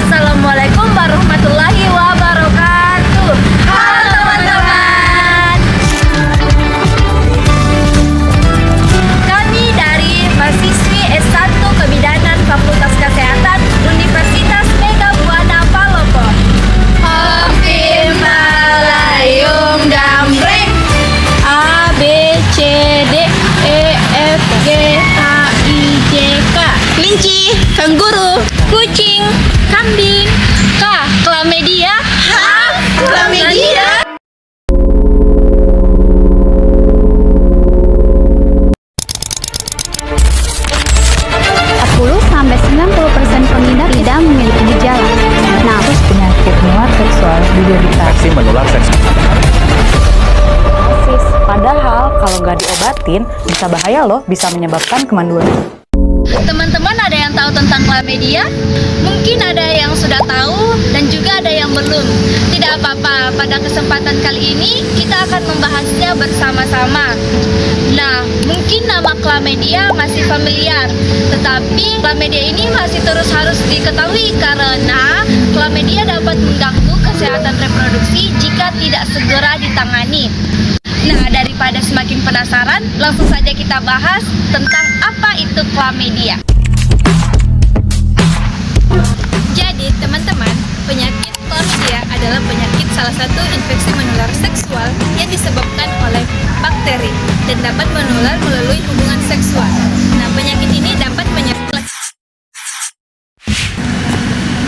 Assalamualaikum warahmatullahi wabarakatuh. Halo teman-teman. Kami dari mahasiswi S1 Kebidanan Fakultas Kesehatan Universitas Mega Buana Palopo. Om Tim Malayum Damreng. A B C D E F G H I J K. Kelinci, kanguru, kucing, kambing, Chlamydia. Hah? Chlamydia? Sampai 90% pengidap tidak memiliki gejala. Nah, Terus penyakit menular seksual diderita Infeksi menular seksual. Padahal kalau nggak diobatin bisa bahaya loh, bisa menyebabkan kemanduan. Teman-teman ada yang tahu tentang chlamydia? Mungkin ada yang sudah tahu dan juga ada yang belum. Tidak apa-apa, pada kesempatan kali ini kita akan membahasnya bersama-sama. Nah, mungkin nama chlamydia masih familiar, tetapi chlamydia ini masih terus harus diketahui karena chlamydia dapat mengganggu kesehatan reproduksi jika tidak segera ditangani. Nah, daripada semakin penasaran, langsung saja kita bahas tentang apa itu chlamydia. Jadi, teman-teman, penyakit chlamydia adalah penyakit salah satu infeksi menular seksual yang disebabkan oleh bakteri dan dapat menular melalui hubungan seksual. Nah, penyakit ini dapat menyerang.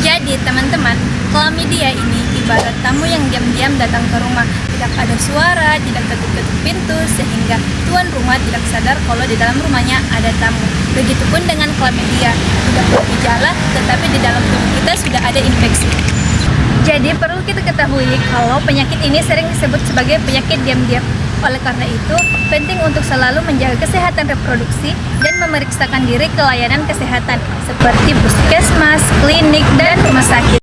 Jadi, teman-teman, chlamydia ini ibarat tamu yang diam-diam datang ke rumah. Tidak ada suara, tidak ketuk-ketuk pintu, sehingga tuan rumah tidak sadar kalau di dalam rumahnya ada tamu. Begitupun dengan chlamydia, tidak bergejala, tetapi di dalam tubuh kita sudah ada infeksi. Jadi perlu kita ketahui kalau penyakit ini sering disebut sebagai penyakit diam-diam. Oleh karena itu, penting untuk selalu menjaga kesehatan reproduksi dan memeriksakan diri ke layanan kesehatan seperti puskesmas, klinik, dan rumah sakit.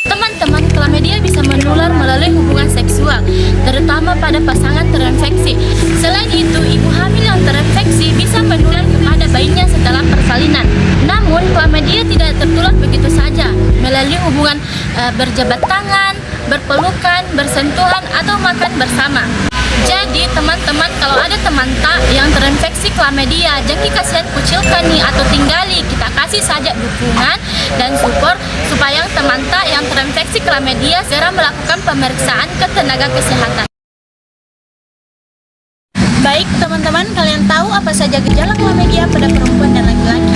Teman-teman, chlamydia bisa menular melalui hubungan seksual, terutama pada pasangan terinfeksi. Selain itu, ibu hamil yang terinfeksi bisa menular kepada bayinya setelah persalinan. Namun, chlamydia tidak tertular begitu saja melalui hubungan berjabat tangan, berpelukan, bersentuhan, atau makan bersama. Jadi teman-teman, kalau ada teman tak yang terinfeksi chlamydia, jangan kasihan kucilkan nih atau tinggali, kita kasih saja dukungan dan support supaya teman tak yang terinfeksi chlamydia segera melakukan pemeriksaan ke tenaga kesehatan. Baik teman-teman, kalian tahu apa saja gejala chlamydia pada perempuan dan laki-laki?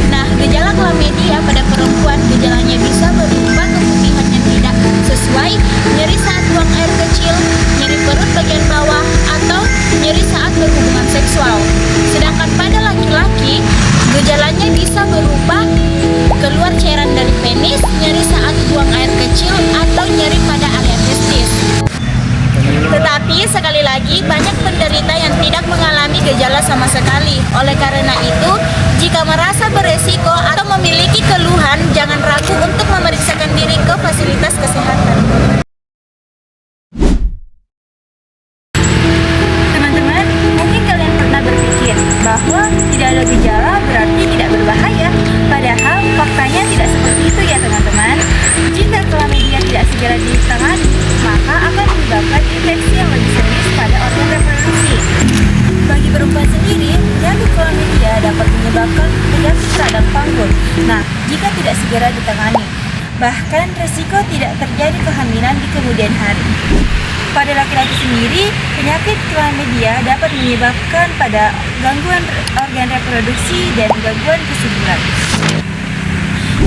Nah, gejala chlamydia pada perempuan gejalanya bisa berupa keputihan yang tidak sesuai, nyeri saat buang air kecil, nyeri perut bagian bawah, atau nyeri saat berhubungan seksual. Sedangkan pada laki-laki, gejalanya bisa berupa keluar cairan dari penis, nyeri saat buang air kecil, atau nyeri pada area testis. Tetapi sekali lagi, banyak penderita yang tidak mengalami gejala sama sekali. Oleh karena itu, jika merasa beresiko atau memiliki keluhan, jangan ragu untuk memeriksakan diri ke fasilitas kesehatan. Teman-teman, mungkin kalian pernah berpikir bahwa tidak ada gejala berarti tidak berbahaya. Padahal faktanya tidak seperti itu ya teman-teman. Jika chlamydia tidak segera ditangani, maka akan menyebabkan infeksi yang lebih serius pada organ reproduksi. Bagi perempuan sendiri, penyakit chlamydia dapat menyebabkan penyakit radang panggul. Nah, jika tidak segera ditangani, bahkan risiko tidak terjadi kehamilan di kemudian hari. Pada laki-laki sendiri, penyakit chlamydia dapat menyebabkan pada gangguan organ reproduksi dan gangguan kesuburan.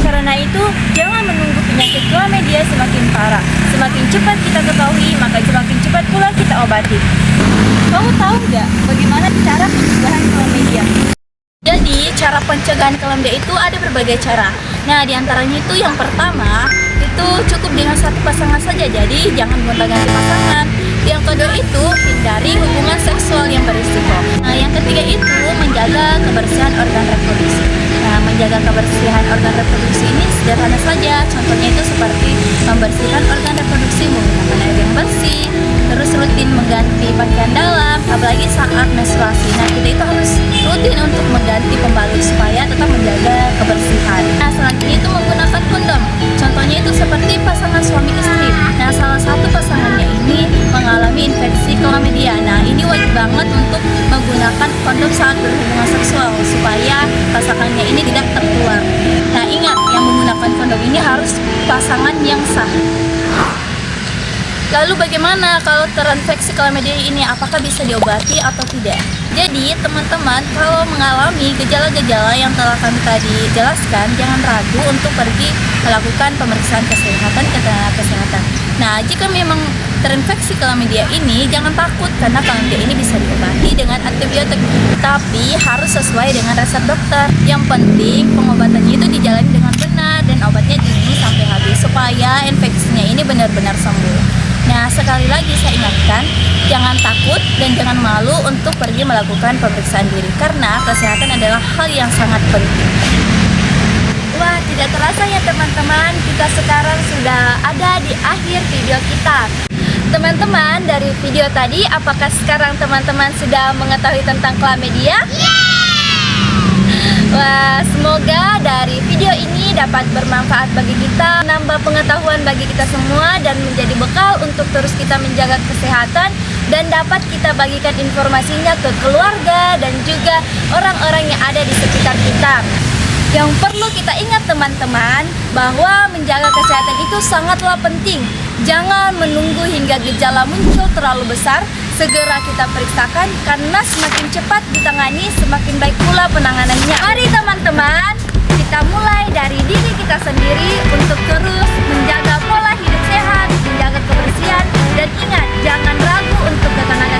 Karena itu, jangan menunggu penyakit chlamydia semakin parah. Semakin cepat kita ketahui, maka semakin cepat pula kita obati. Kamu tahu nggak bagaimana cara pencegahan chlamydia? Jadi, cara pencegahan chlamydia itu ada berbagai cara. Nah, diantaranya itu yang pertama, itu cukup dengan satu pasangan saja, jadi jangan gonta-ganti pasangan. Yang kedua itu, hindari hubungan seksual yang berisiko. Nah, yang ketiga itu, menjaga kebersihan organ reproduksi. Nah, menjaga kebersihan organ reproduksi ini sederhana saja. Contohnya itu seperti membersihkan organ reproduksi menggunakan air yang bersih, terus rutin mengganti pakaian dalam, apalagi apalagi saat menstruasi. Nah, kita itu harus rutin untuk mengganti pembalut supaya tetap menjaga kebersihan. Nah, selanjutnya itu menggunakan kondom. Contohnya itu seperti pasangan suami istri. Nah, salah satu pasangannya ini mengalami infeksi chlamydia. Nah, ini wajib banget untuk menggunakan kondom saat berhubungan seksual supaya pasangannya ini tidak tertular. Nah, ingat, yang menggunakan kondom ini harus pasangan yang sah. Lalu bagaimana kalau terinfeksi chlamydia ini, apakah bisa diobati atau tidak? Jadi teman-teman, kalau mengalami gejala-gejala yang telah kami tadi jelaskan, jangan ragu untuk pergi melakukan pemeriksaan kesehatan ke tenaga kesehatan. Nah, jika memang terinfeksi chlamydia ini, jangan takut karena chlamydia ini bisa diobati dengan antibiotik, tapi harus sesuai dengan resep dokter. Yang penting pengobatannya itu dijalani dengan benar dan obatnya diminum sampai habis supaya infeksinya ini benar-benar sembuh. Nah, sekali lagi saya ingatkan, jangan takut dan jangan malu untuk pergi melakukan pemeriksaan diri karena kesehatan adalah hal yang sangat penting. Wah, tidak terasa ya teman-teman, kita sekarang sudah ada di akhir video kita. Teman-teman, dari video tadi, apakah sekarang teman-teman sudah mengetahui tentang chlamydia? Wah, semoga dari video ini dapat bermanfaat bagi kita, menambah pengetahuan bagi kita semua dan menjadi bekal untuk terus kita menjaga kesehatan dan dapat kita bagikan informasinya ke keluarga dan juga orang-orang yang ada di sekitar kita. Yang perlu kita ingat teman-teman, bahwa menjaga kesehatan itu sangatlah penting. Jangan menunggu hingga gejala muncul terlalu besar, segera kita periksakan karena semakin cepat ditangani semakin baik pula penanganannya. Mari teman-teman, kita mulai dari diri kita sendiri untuk terus menjaga pola hidup sehat, menjaga kebersihan, dan ingat, jangan ragu untuk ke tenaga